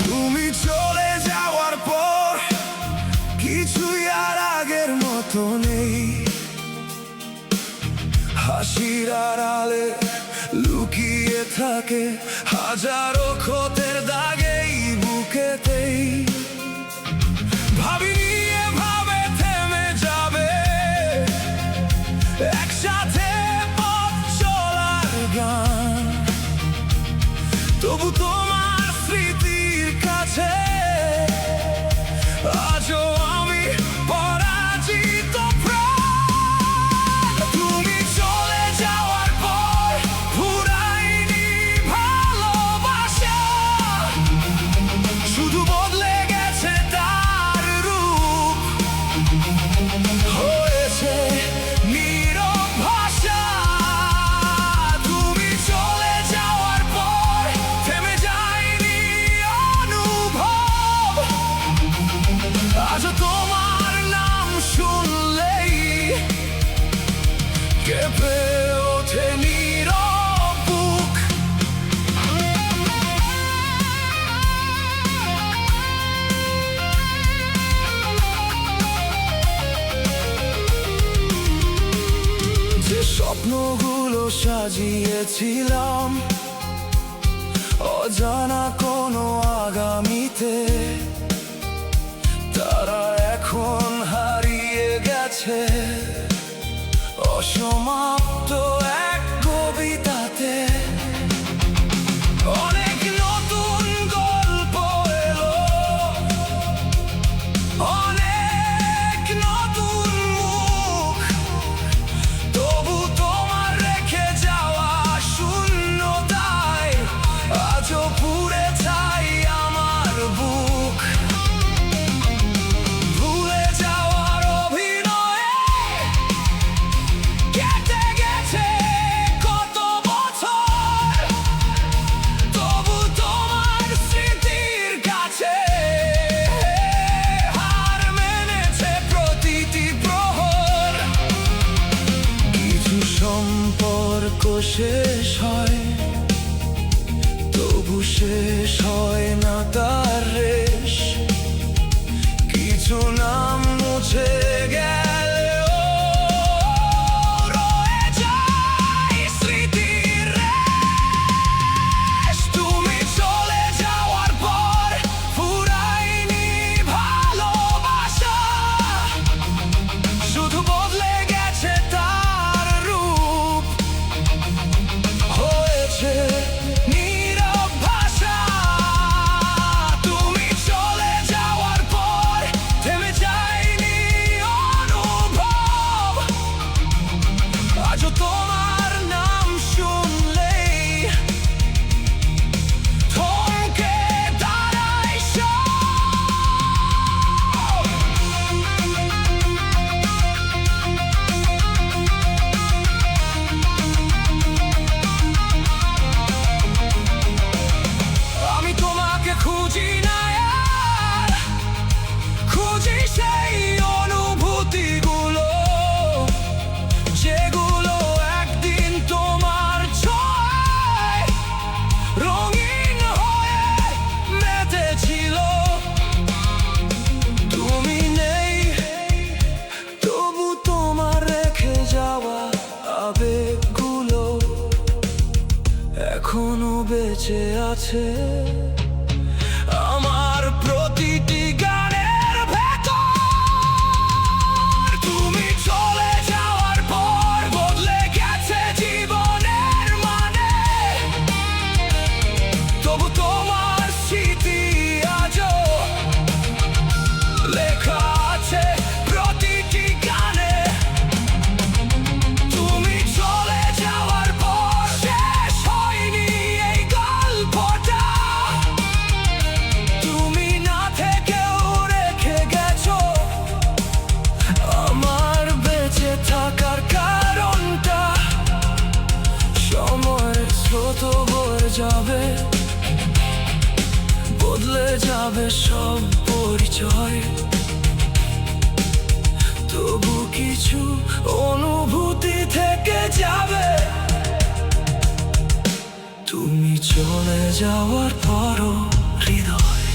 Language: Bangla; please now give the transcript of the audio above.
তুমি চলে যাওয়ার পর কিছুই আর আগের মতো নেই। হাসির আড়ালে লুকিয়ে থাকে হাজারো ক্ষতের দাগেই বুকেতেই। ভাবিনি এভাবে থেমে যাবে একসাথে পথ চলার গান, তবু তোমার স্মৃতির কাছে আজও আমি পরাজিত প্রাণ। তুমি চলে যাওয়ার পর ফুরায়নি ভালোবাসা, শুধু বদলে গেছে তার রূপ, হয়েছে নীরব ভাষা। তুমি চলে যাওয়ার পর থেমে যায়নি অনুভব, আজও তোমার নাম শুনলেই কেঁপে ওঠে নীরব বুক। যে স্বপ্নগুলো সাজিয়েছিলাম অজানা কোনো আগামীতে, তারা এখন হারিয়ে গেছে অসমাপ্ত এক কবিতাতে। অনেক নতুন গল্প এলো, অনেক নতুন মুখ, তবু তোমার রেখে যাওয়া শূন্যতায় আজও পুড়ে ছাই আমার বুক। ভুলে যাওয়ার অভিনয়ে কেটে গেছে কত বছর, তবু তোমার স্মৃতির কাছে হার মেনেছে প্রতিটি প্রহর। কিছু সম্পর্ক শেষ হয়, তবু শেষ হয় না তার রেশ। কিছু নাম মুছে গেলেও রয়ে যায় স্মৃতির রেশ। তুমি চলে যাওয়ার পর ফুরায়নি ভালোবাসা, শুধু বদলে গেছে তার রূপ, হয়েছে নীরব ভাষা। তুমি চলে যাওয়ার পর থেমে যায়নি অনুভব, আজও তোমার নাম শুনলেই থমকে দাঁড়ায় সব। আমি তোমাকে খুঁজি না আর, খুঁজি সেই অনুভূতিগুলো যেগুলো একদিন তোমার ছোঁয়ায় রঙিন হয়ে মেতেছিল। তুমি নেই, তবু তোমার রেখে যাওয়া আবেগগুলো এখনো বেঁচে আছে আমার প্রতিটি গানের ভেতর। তুমি চলে যাওয়ার পর বদলে গেছে জীবনের মানে, তবু তোমার স্মৃতি আজও লেখা আছে প্রতিটি গানে। তুমি চলে যাওয়ার পর শেষ হয়নি এই গল্পটা, যাবে, বদলে যাবে সব পরিচয়। তবু কিছু অনুভূতি থেকে যাবে। তুমি চলে যাওয়ার পরও হৃদয়